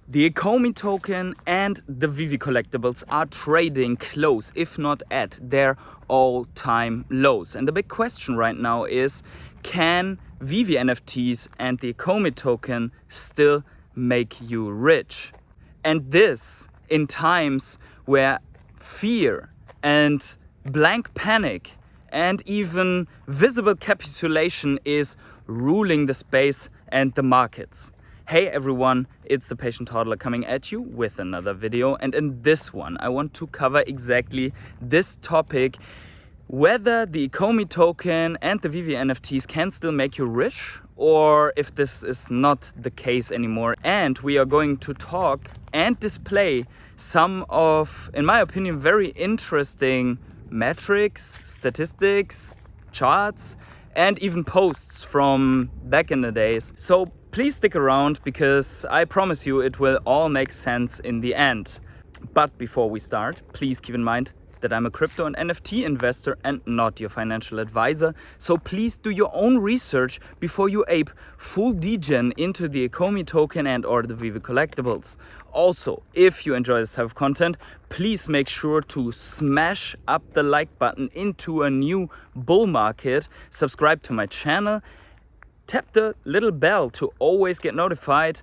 The Ecomi token and the Veve collectibles are trading close, if not at their all-time lows. And the big question right now is, can Veve NFTs and the Ecomi token still make you rich? And this in times where fear and blank panic and even visible capitulation is ruling the space and the markets. Hey everyone, it's the Patient Toddler coming at you with another video, and in this one I want to cover exactly this topic: whether the Ecomi token and the Veve NFTs can still make you rich, or if this is not the case anymore. And we are going to talk and display some of, in my opinion, very interesting metrics, statistics, charts, and even posts from back in the days. So please stick around, because I promise you it will all make sense in the end. But before we start, please keep in mind that I'm a crypto and NFT investor and not your financial advisor. So please do your own research before you ape full degen into the Ecomi token and or the Veve collectibles. Also, if you enjoy this type of content, please make sure to smash up the like button into a new bull market, subscribe to my channel, tap the little bell to always get notified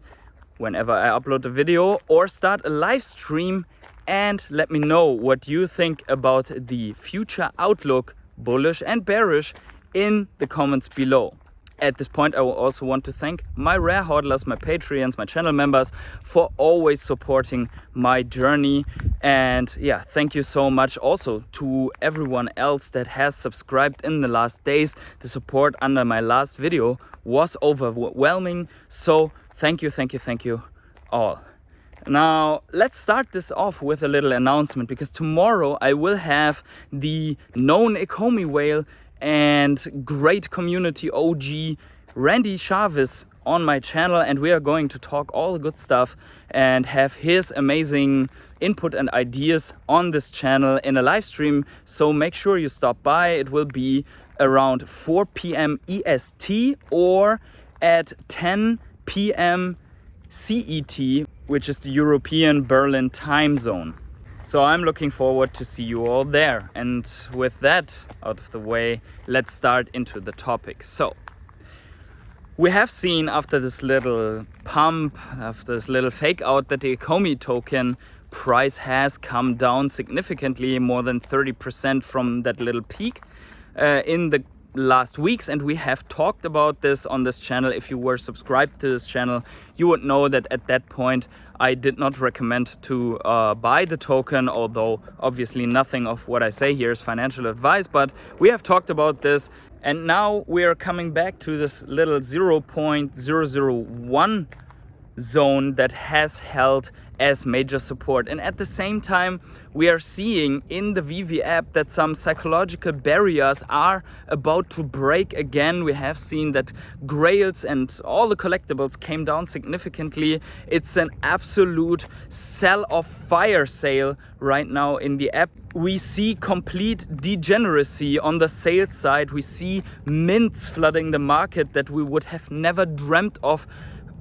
whenever I upload a video or start a live stream, and let me know what you think about the future outlook, bullish and bearish, in the comments below. At this point, I will also want to thank my rare hodlers, my Patreons, my channel members for always supporting my journey. And yeah, thank you so much also to everyone else that has subscribed in the last days. The support under my last video was overwhelming. So thank you all. Now, let's start this off with a little announcement, because tomorrow I will have the known Ecomi whale and great community OG Randy Chavez on my channel, and we are going to talk all the good stuff and have his amazing input and ideas on this channel in a live stream. So make sure you stop by. It will be around 4 p.m. EST or at 10 p.m. CET, which is the European Berlin time zone. So I'm looking forward to see you all there. And with that out of the way, let's start into the topic. So we have seen, after this little pump, after this little fake out, that the Ecomi token price has come down significantly, more than 30% from that little peak in the last weeks. And we have talked about this on this channel. If you were subscribed to this channel, you would know that at that point I did not recommend to buy the token, although obviously nothing of what I say here is financial advice. But we have talked about this, and now we are coming back to this little 0.001 zone that has held as major support. And at the same time, we are seeing in the Veve app that some psychological barriers are about to break again. We have seen that grails and all the collectibles came down significantly. It's an absolute sell-off fire sale right now in the app. We see complete degeneracy on the sales side. We see mints flooding the market that we would have never dreamt of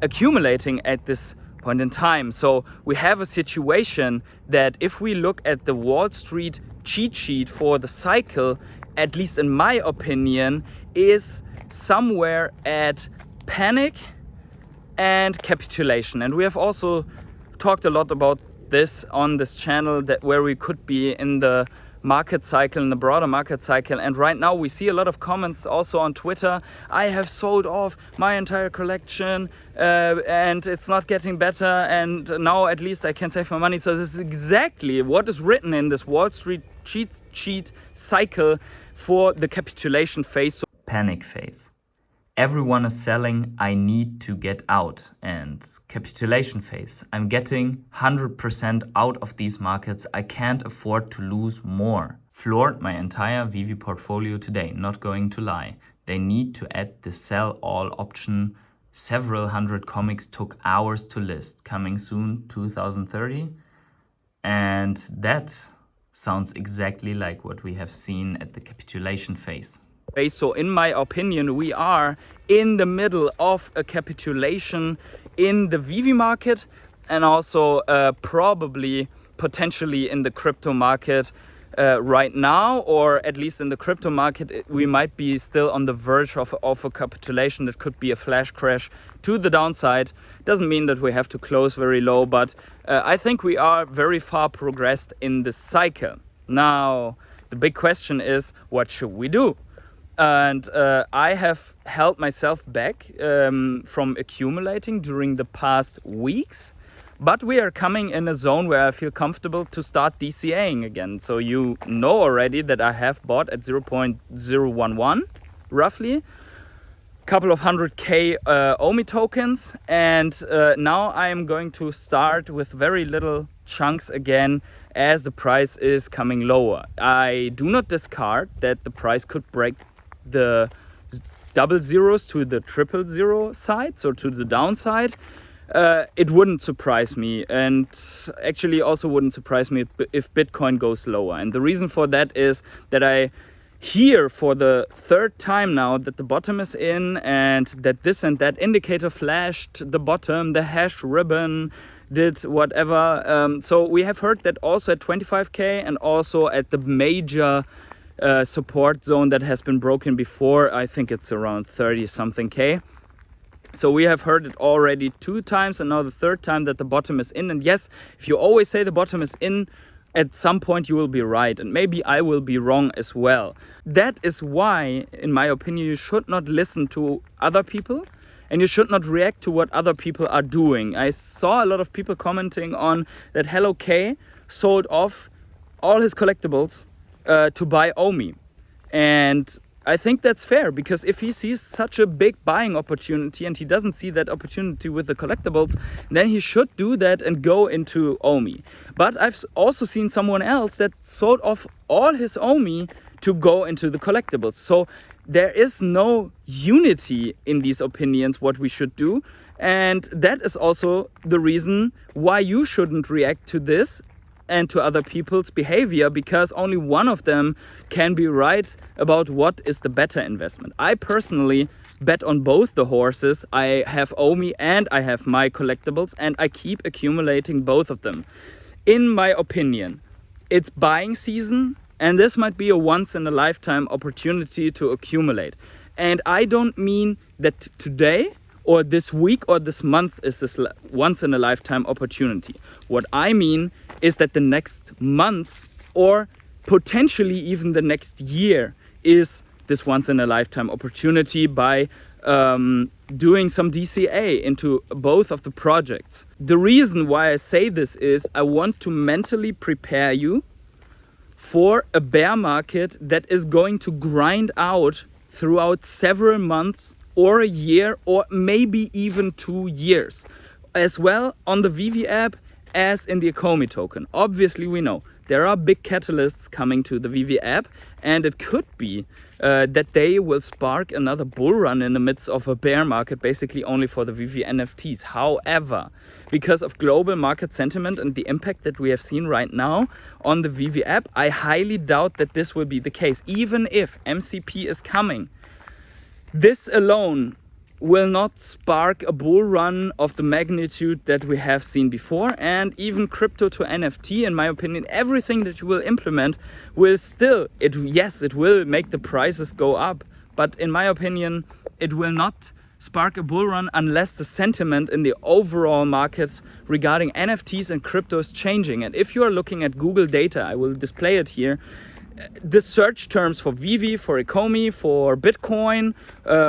accumulating at this point in time. So we have a situation that, if we look at the Wall Street cheat sheet for the cycle, at least in my opinion, is somewhere at panic and capitulation. And we have also talked a lot about this on this channel, that where we could be in the market cycle, in the broader market cycle. And right now we see a lot of comments also on Twitter: I have sold off my entire collection and it's not getting better, and now at least I can save my money. So this is exactly what is written in this Wall Street cheat sheet cycle for the capitulation phase. So panic phase. Everyone is selling, I need to get out. And capitulation phase, I'm getting 100% out of these markets, I can't afford to lose more. Floored my entire Veve portfolio today, not going to lie. They need to add the sell all option. Several hundred comics took hours to list, coming soon 2030. And that sounds exactly like what we have seen at the capitulation phase. So in my opinion, we are in the middle of a capitulation in the Veve market, and also probably potentially in the crypto market right now, or at least in the crypto market, we might be still on the verge of a capitulation that could be a flash crash to the downside. Doesn't mean that we have to close very low, but I think we are very far progressed in the cycle. Now, the big question is, what should we do? And I have held myself back from accumulating during the past weeks. But we are coming in a zone where I feel comfortable to start DCAing again. So you know already that I have bought at 0.011 roughly, couple of 100k Omi tokens, and now I am going to start with very little chunks again as the price is coming lower. I do not discard that the price could break the double zeros to the triple zero side, so to the downside. It wouldn't surprise me, and actually also wouldn't surprise me if Bitcoin goes lower. And the reason for that is that I hear for the third time now that the bottom is in, and that this and that indicator flashed the bottom, the hash ribbon did whatever. So we have heard that also at 25k and also at the major support zone that has been broken before. I think it's around 30 something k. So we have heard it already 2 times, and now the third time that the bottom is in. And yes, if you always say the bottom is in, at some point you will be right, and maybe I will be wrong as well. That is why, in my opinion, you should not listen to other people, and you should not react to what other people are doing. I saw a lot of people commenting on that Hello K sold off all his collectibles to buy Omi. And I think that's fair, because if he sees such a big buying opportunity and he doesn't see that opportunity with the collectibles, then he should do that and go into Omi. But I've also seen someone else that sold off all his Omi to go into the collectibles. So there is no unity in these opinions what we should do. And that is also the reason why you shouldn't react to this and to other people's behavior, because only one of them can be right about what is the better investment. I personally bet on both the horses. I have Omi and I have my collectibles, and I keep accumulating both of them. In my opinion, it's buying season, and this might be a once in a lifetime opportunity to accumulate. And I don't mean that today or this week or this month is this once in a lifetime opportunity. What I mean is that the next month, or potentially even the next year, is this once in a lifetime opportunity by doing some DCA into both of the projects. The reason why I say this is I want to mentally prepare you for a bear market that is going to grind out throughout several months or a year, or maybe even 2 years, as well on the Veve app as in the Ecomi token. Obviously, we know there are big catalysts coming to the Veve app, and it could be that they will spark another bull run in the midst of a bear market, basically only for the Veve NFTs. However, because of global market sentiment and the impact that we have seen right now on the Veve app, I highly doubt that this will be the case. Even if MCP is coming, this alone will not spark a bull run of the magnitude that we have seen before. And even crypto to NFT, in my opinion, everything that you will implement will still, yes, it will make the prices go up, but in my opinion, it will not spark a bull run unless the sentiment in the overall markets regarding NFTs and crypto is changing. And if you are looking at Google data, I will display it here, the search terms for Veve, for Ecomi, for Bitcoin,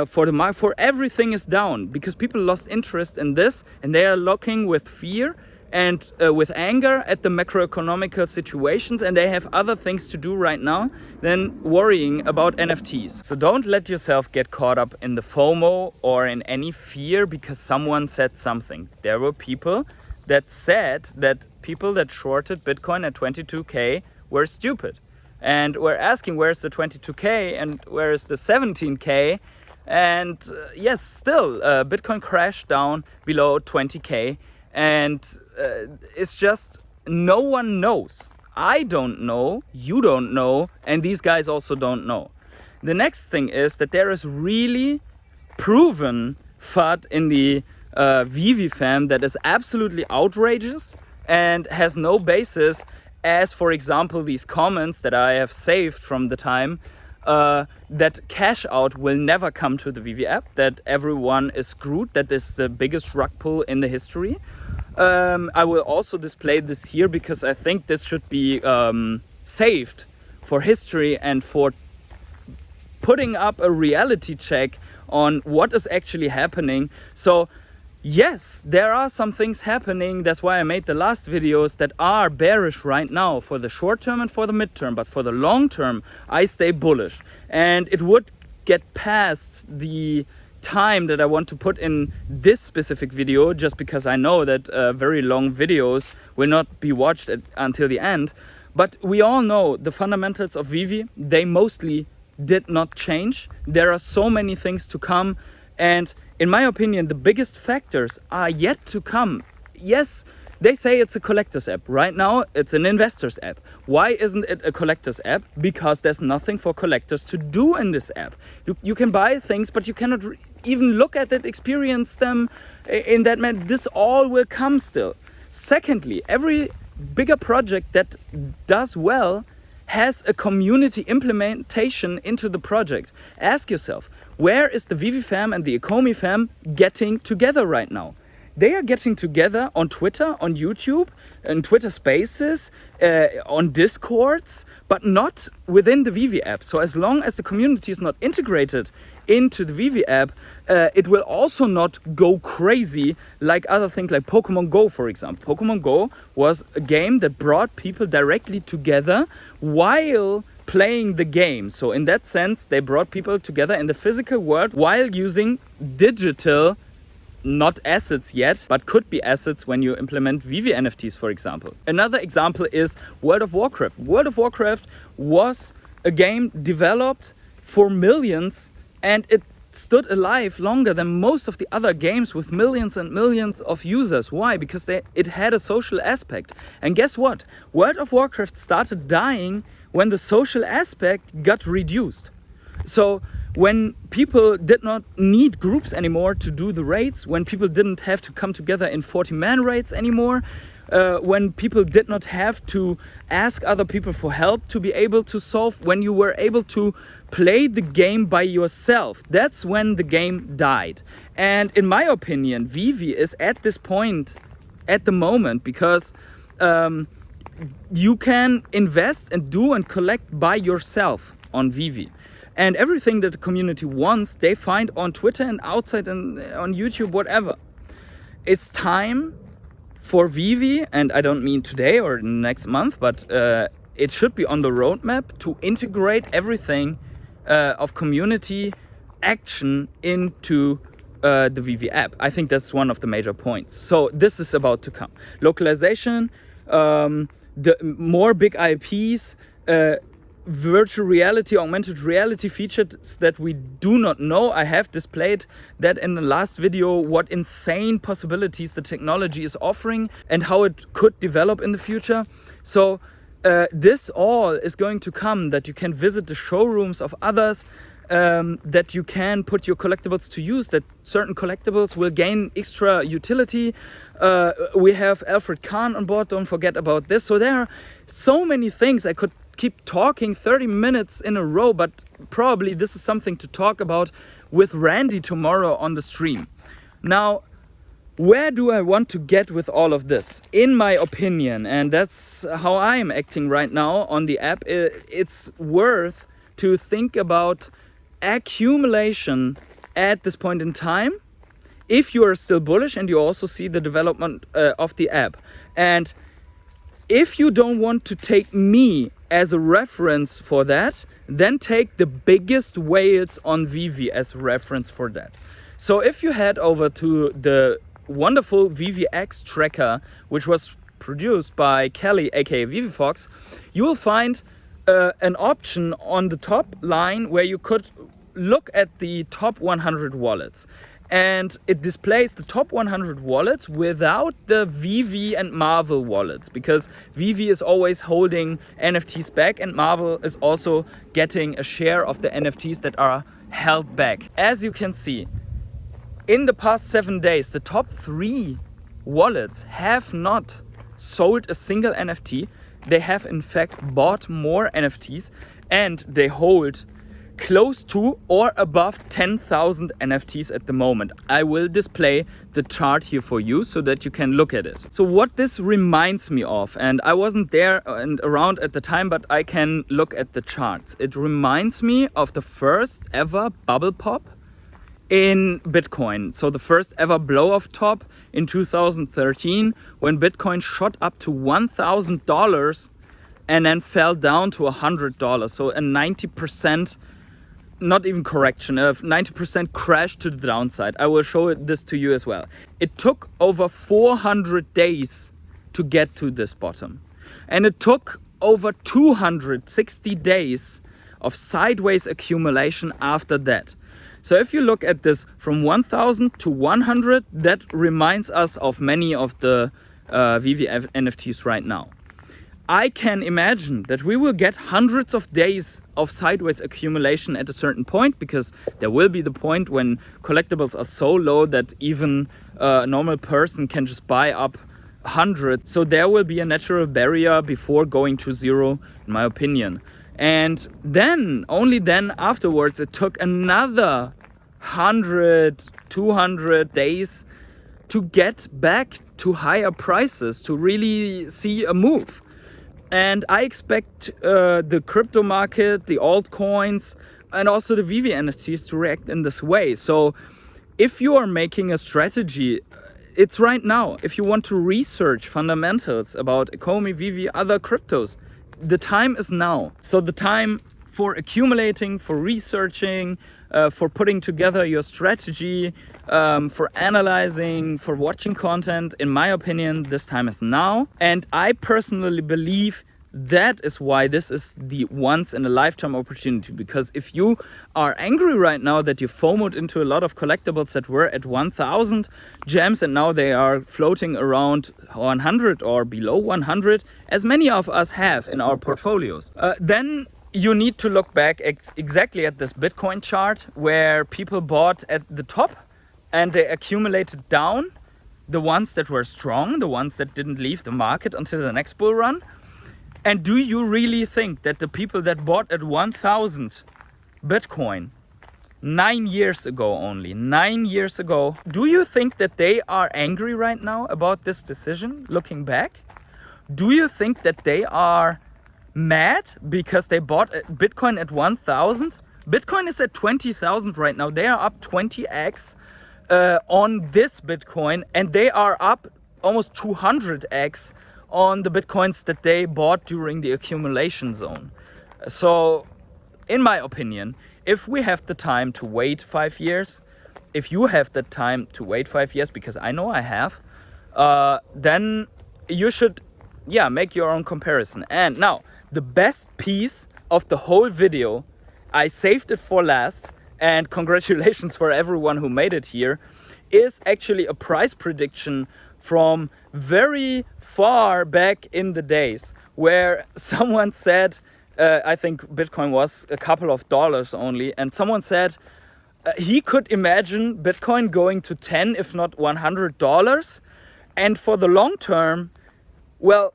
for everything is down, because people lost interest in this, and they are looking with fear and with anger at the macroeconomical situations, and they have other things to do right now than worrying about NFTs. So don't let yourself get caught up in the FOMO or in any fear because someone said something. There were people that said that people that shorted Bitcoin at 22k were stupid. And we're asking, where's the 22k and where is the 17k? And yes, still Bitcoin crashed down below 20k, and it's just no one knows. I don't know, you don't know, and these guys also don't know. The next thing is that there is really proven FUD in the Vivi fam that is absolutely outrageous and has no basis, as for example these comments that I have saved from the time, that cash out will never come to the Vivi app, that everyone is screwed, that is the biggest rug pull in the history. I will also display this here because I think this should be saved for history and for putting up a reality check on what is actually happening. So yes, there are some things happening, that's why I made the last videos, that are bearish right now for the short term and for the midterm, but for the long term I stay bullish. And it would get past the time that I want to put in this specific video, just because I know that very long videos will not be watched until the end. But we all know the fundamentals of Vivi, they mostly did not change. There are so many things to come, and in my opinion the biggest factors are yet to come. Yes, they say it's a collector's app. Right now it's an investor's app. Why isn't it a collector's app? Because there's nothing for collectors to do in this app. You can buy things, but you cannot even look at it, experience them in that manner. This all will come still. Secondly, every bigger project that does well has a community implementation into the project. Ask yourself, where is the Vivi fam and the Ecomi fam getting together right now? They are getting together on Twitter, on YouTube, in Twitter Spaces, on Discords, but not within the Vivi app. So as long as the community is not integrated into the Vivi app, it will also not go crazy like other things like Pokemon Go, for example. Pokemon Go was a game that brought people directly together while playing the game. So in that sense, they brought people together in the physical world while using digital, not assets yet, but could be assets when you implement Vivi NFTs, for example. Another example is World of Warcraft. World of Warcraft was a game developed for millions, and it stood alive longer than most of the other games with millions and millions of users. Why? Because it had a social aspect. And guess what? World of Warcraft started dying when the social aspect got reduced. So when people did not need groups anymore to do the raids, when people didn't have to come together in 40-man raids anymore, when people did not have to ask other people for help to be able to solve, when you were able to play the game by yourself, that's when the game died. And in my opinion, Vivi is at this point at the moment because you can invest and do and collect by yourself on Vivi. And everything that the community wants, they find on Twitter and outside and on YouTube, whatever. It's time for Vivi, and I don't mean today or next month, but it should be on the roadmap to integrate everything of community action into the Vivi app. I think that's one of the major points. So this is about to come. Localization, the more big IPs, virtual reality, augmented reality features that we do not know. I have displayed that in the last video, what insane possibilities the technology is offering and how it could develop in the future. So this all is going to come, that you can visit the showrooms of others, that you can put your collectibles to use, that certain collectibles will gain extra utility. We have Alfred Kahn on board, don't forget about this. So there are so many things. I could keep talking 30 minutes in a row, but probably this is something to talk about with Randy tomorrow on the stream. Now, where do I want to get with all of this? In my opinion, and that's how I am acting right now on the app, it's worth to think about accumulation at this point in time, if you are still bullish and you also see the development of the app. And if you don't want to take me as a reference for that, then take the biggest whales on Vivi as a reference for that. So if you head over to the wonderful VVX tracker, which was produced by Kelly, aka ViviFox, you will find an option on the top line where you could look at the top 100 wallets. And it displays the top 100 wallets without the Vivi and Marvel wallets, because Vivi is always holding NFTs back and Marvel is also getting a share of the NFTs that are held back. As you can see, in the past 7 days, the top 3 wallets have not sold a single NFT. They have in fact bought more NFTs, and they hold close to or above 10,000 NFTs at the moment. I will display the chart here for you so that you can look at it. So what this reminds me of, and I wasn't there and around at the time, but I can look at the charts. It reminds me of the first ever bubble pop in Bitcoin. So the first ever blow off top in 2013, when Bitcoin shot up to $1,000 and then fell down to $100. So a 90%, not even correction, a 90% crash to the downside. I will show this to you as well. It took over 400 days to get to this bottom. And it took over 260 days of sideways accumulation after that. So if you look at this from 1000 to 100, that reminds us of many of the Veve NFTs right now. I can imagine that we will get hundreds of days of sideways accumulation at a certain point, because there will be the point when collectibles are so low that even a normal person can just buy up 100. So there will be a natural barrier before going to zero, in my opinion. And then, only then afterwards, it took another 100, 200 days to get back to higher prices, to really see a move. And I expect the crypto market, the altcoins, and also the Veve NFTs to react in this way. So if you are making a strategy, it's right now. If you want to research fundamentals about Ecomi, Veve, other cryptos, the time is now. So the time for accumulating, for researching, for putting together your strategy, for analyzing, for watching content, in my opinion, this time is now. And I personally believe that is why this is the once in a lifetime opportunity. Because if you are angry right now that you FOMOed into a lot of collectibles that were at 1,000 gems and now they are floating around 100 or below 100, as many of us have in our portfolios, then you need to look back exactly at this Bitcoin chart, where people bought at the top and they accumulated down, the ones that were strong, the ones that didn't leave the market until the next bull run. And do you really think that the people that bought at 1,000 Bitcoin 9 years ago, only 9 years ago, do you think that they are angry right now about this decision, looking back? Do you think that they are mad because they bought Bitcoin at 1,000? Bitcoin is at 20,000 right now. They are up 20x on this Bitcoin, and they are up almost 200x on the Bitcoins that they bought during the accumulation zone. So in my opinion, if we have the time to wait 5 years, if you have the time to wait 5 years, because I know I have, then you should make your own comparison. And now, the best piece of the whole video, I saved it for last, and congratulations for everyone who made it here, is actually a price prediction from very far back in the days, where someone said, I think Bitcoin was a couple of dollars only, and someone said he could imagine Bitcoin going to 10, if not $100. And for the long term, well,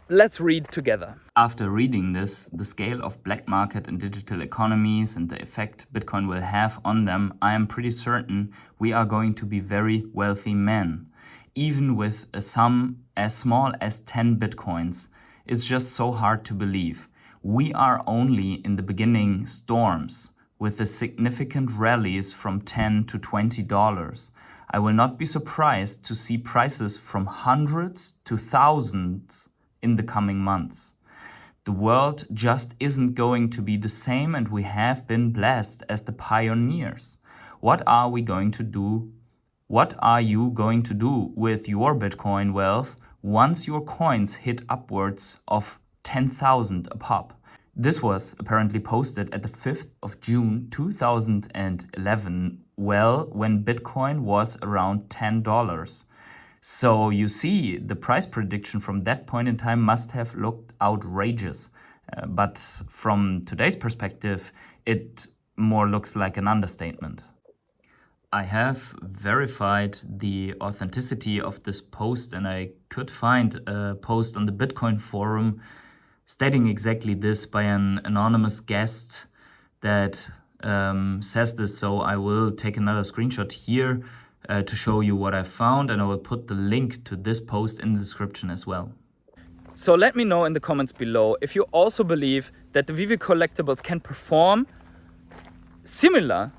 let's read together. After reading this, the scale of black market and digital economies and the effect Bitcoin will have on them, I am pretty certain we are going to be very wealthy men. Even with a sum as small as 10 Bitcoins, it's just so hard to believe. We are only in the beginning storms, with the significant rallies from $10 to $20. I will not be surprised to see prices from hundreds to thousands in the coming months. The world just isn't going to be the same, and we have been blessed as the pioneers. What are we going to do? What are you going to do with your Bitcoin wealth once your coins hit upwards of 10,000 a pop? This was apparently posted at the 5th of June 2011, when Bitcoin was around $10. So you see, the price prediction from that point in time must have looked outrageous. But from today's perspective, it more looks like an understatement. I have verified the authenticity of this post, and I could find a post on the Bitcoin forum stating exactly this by an anonymous guest that says this. So I will take another screenshot here to show you what I found, and I will put the link to this post in the description as well. So let me know in the comments below if you also believe that the Veve collectibles can perform similar,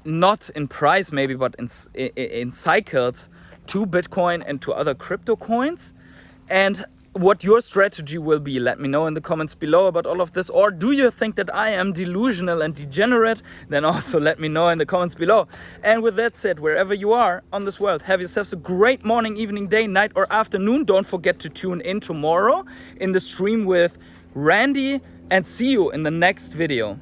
not in price maybe, but in cycles to Bitcoin and to other crypto coins, and what your strategy will be. Let me know in the comments below about all of this. Or do you think that I am delusional and degenerate? Then also let me know in the comments below. And with that said, wherever you are on this world, have yourselves a great morning, evening, day, night, or afternoon. Don't forget to tune in tomorrow in the stream with Randy, and see you in the next video.